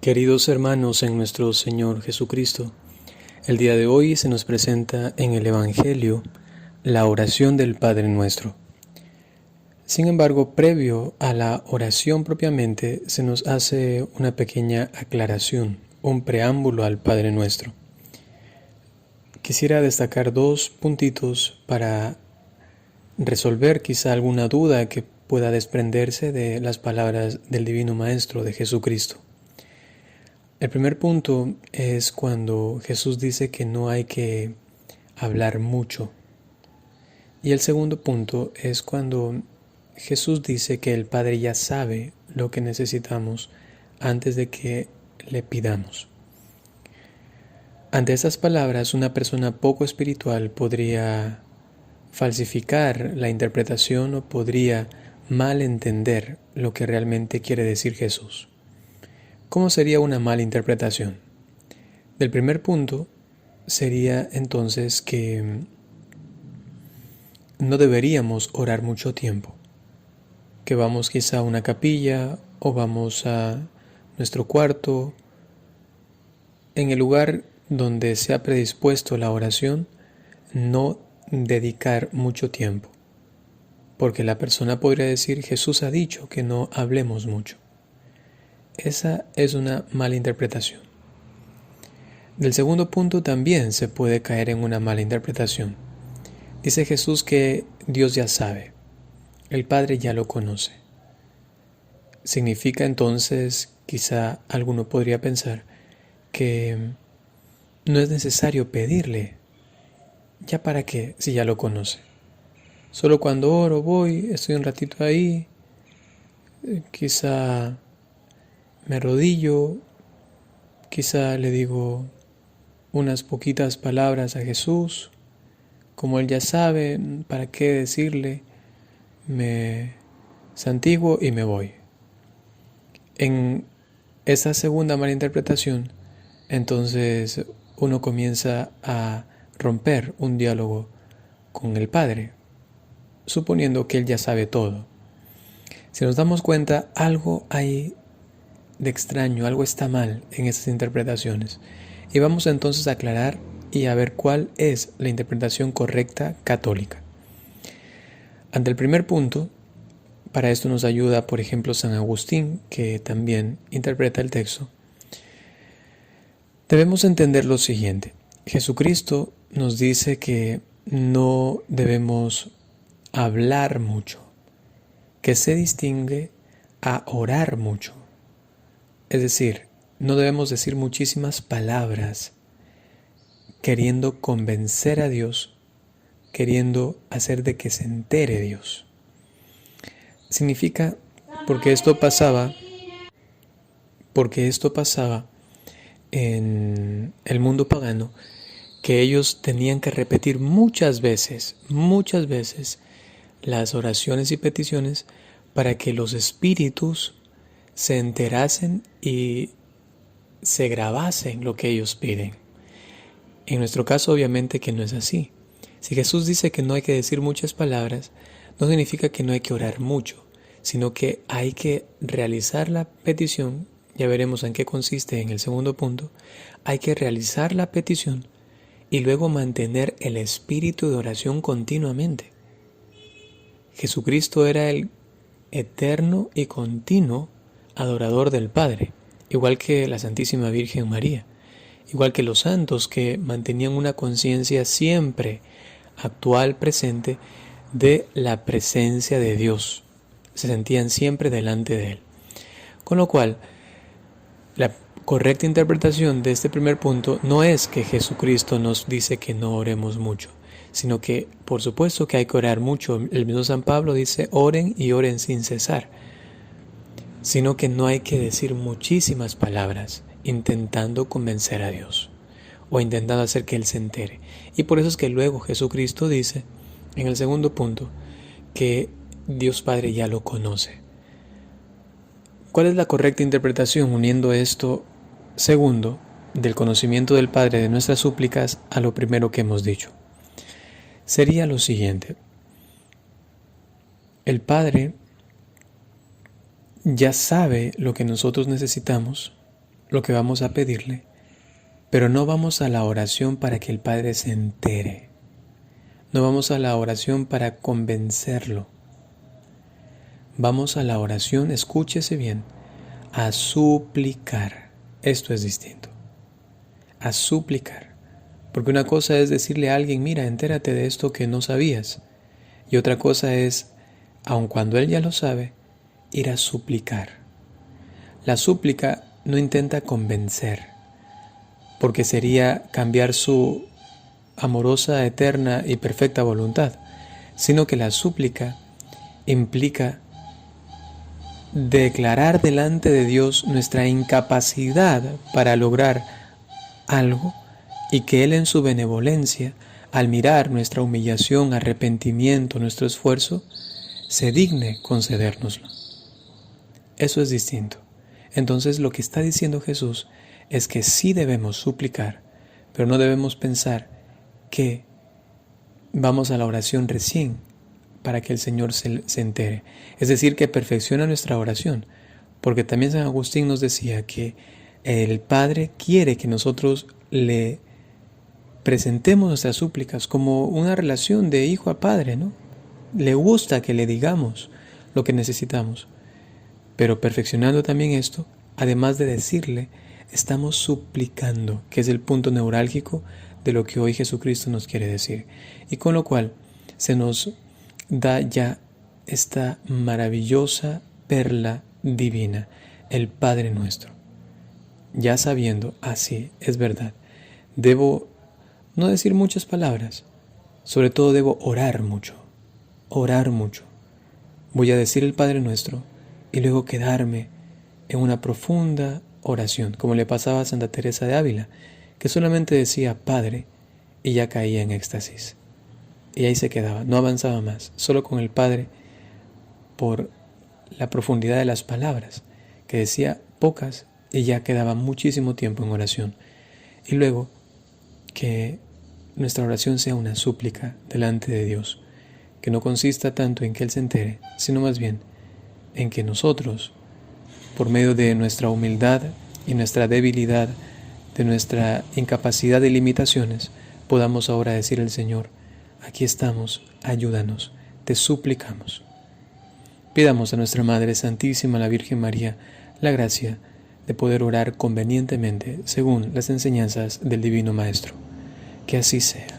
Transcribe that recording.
Queridos hermanos en nuestro Señor Jesucristo, el día de hoy se nos presenta en el Evangelio la oración del Padre Nuestro. Sin embargo, previo a la oración propiamente, se nos hace una pequeña aclaración, un preámbulo al Padre Nuestro. Quisiera destacar dos puntitos para resolver quizá alguna duda que pueda desprenderse de las palabras del Divino Maestro de Jesucristo. El primer punto es cuando Jesús dice que no hay que hablar mucho. Y el segundo punto es cuando Jesús dice que el Padre ya sabe lo que necesitamos antes de que le pidamos. Ante estas palabras, una persona poco espiritual podría falsificar la interpretación o podría malentender lo que realmente quiere decir Jesús. ¿Cómo sería una mala interpretación? Del primer punto sería entonces que no deberíamos orar mucho tiempo, que vamos quizá a una capilla o vamos a nuestro cuarto, en el lugar donde se ha predispuesto la oración, no dedicar mucho tiempo, porque la persona podría decir: Jesús ha dicho que no hablemos mucho. Esa es una mala interpretación. Del segundo punto también se puede caer en una mala interpretación. Dice Jesús que Dios ya sabe, el Padre ya lo conoce. Significa entonces, quizá alguno podría pensar, que no es necesario pedirle. ¿Ya para qué si ya lo conoce? Solo cuando oro voy, estoy un ratito ahí, quizá me arrodillo, quizá le digo unas poquitas palabras a Jesús. Como Él ya sabe, ¿para qué decirle? Me santiguo y me voy. En esa segunda mala interpretación, entonces uno comienza a romper un diálogo con el Padre, suponiendo que Él ya sabe todo. Si nos damos cuenta, algo hay de extraño, algo está mal en estas interpretaciones. Y vamos entonces a aclarar y a ver cuál es la interpretación correcta católica. Ante el primer punto, para esto nos ayuda, por ejemplo, San Agustín, que también interpreta el texto. Debemos entender lo siguiente: Jesucristo nos dice que no debemos hablar mucho, que se distingue a orar mucho. Es decir, no debemos decir muchísimas palabras queriendo convencer a Dios, queriendo hacer de que se entere Dios. Significa, porque esto pasaba en el mundo pagano, que ellos tenían que repetir muchas veces, las oraciones y peticiones para que los espíritus se enterasen y se grabasen lo que ellos piden. En nuestro caso, obviamente que no es así. Si Jesús dice que no hay que decir muchas palabras, no significa que no hay que orar mucho, sino que hay que realizar la petición. Ya veremos en qué consiste en el segundo punto. Hay que realizar la petición y luego mantener el espíritu de oración continuamente. Jesucristo era el eterno y continuo adorador del Padre, igual que la Santísima Virgen María, igual que los santos que mantenían una conciencia siempre actual, presente, de la presencia de Dios. Se sentían siempre delante de Él. Con lo cual, la correcta interpretación de este primer punto no es que Jesucristo nos dice que no oremos mucho, sino que, por supuesto que hay que orar mucho. El mismo San Pablo dice: oren y oren sin cesar. Sino que no hay que decir muchísimas palabras intentando convencer a Dios o intentando hacer que Él se entere. Y por eso es que luego Jesucristo dice, en el segundo punto, que Dios Padre ya lo conoce. ¿Cuál es la correcta interpretación uniendo esto segundo del conocimiento del Padre de nuestras súplicas a lo primero que hemos dicho? Sería lo siguiente: el Padre ya sabe lo que nosotros necesitamos lo que vamos a pedirle, pero no vamos a la oración para que el Padre se entere. No vamos a la oración para convencerlo. Vamos a la oración, escúchese bien, a suplicar. Esto es distinto. A suplicar. Porque una cosa es decirle a alguien, mira, entérate de esto que no sabías. Y otra cosa es, aun cuando él ya lo sabe, ir a suplicar. La súplica no intenta convencer, porque sería cambiar su amorosa, eterna y perfecta voluntad, sino que la súplica implica declarar delante de Dios nuestra incapacidad para lograr algo y que Él en su benevolencia, al mirar nuestra humillación, arrepentimiento, nuestro esfuerzo, se digne concedérnoslo. Eso es distinto. Entonces lo que está diciendo Jesús es que sí debemos suplicar, pero no debemos pensar que vamos a la oración recién para que el Señor se entere. Es decir, que perfecciona nuestra oración, porque también San Agustín nos decía que el Padre quiere que nosotros le presentemos nuestras súplicas como una relación de hijo a padre, ¿no? Le gusta que le digamos lo que necesitamos. Pero perfeccionando también esto, además de decirle, estamos suplicando, que es el punto neurálgico de lo que hoy Jesucristo nos quiere decir. Y con lo cual se nos da ya esta maravillosa perla divina, el Padre nuestro. Ya sabiendo, así es verdad, debo no decir muchas palabras, sobre todo debo orar mucho, orar mucho. Voy a decir el Padre Nuestro y luego quedarme en una profunda oración, como le pasaba a Santa Teresa de Ávila, que solamente decía Padre y ya caía en éxtasis. Y ahí se quedaba, no avanzaba más, solo con el Padre por la profundidad de las palabras, que decía pocas y ya quedaba muchísimo tiempo en oración. Y luego que nuestra oración sea una súplica delante de Dios, que no consista tanto en que Él se entere, sino más bien en que nosotros, por medio de nuestra humildad y nuestra debilidad, de nuestra incapacidad y limitaciones, podamos ahora decir al Señor, aquí estamos, ayúdanos, te suplicamos. Pidamos a nuestra Madre Santísima, la Virgen María, la gracia de poder orar convenientemente según las enseñanzas del Divino Maestro. Que así sea.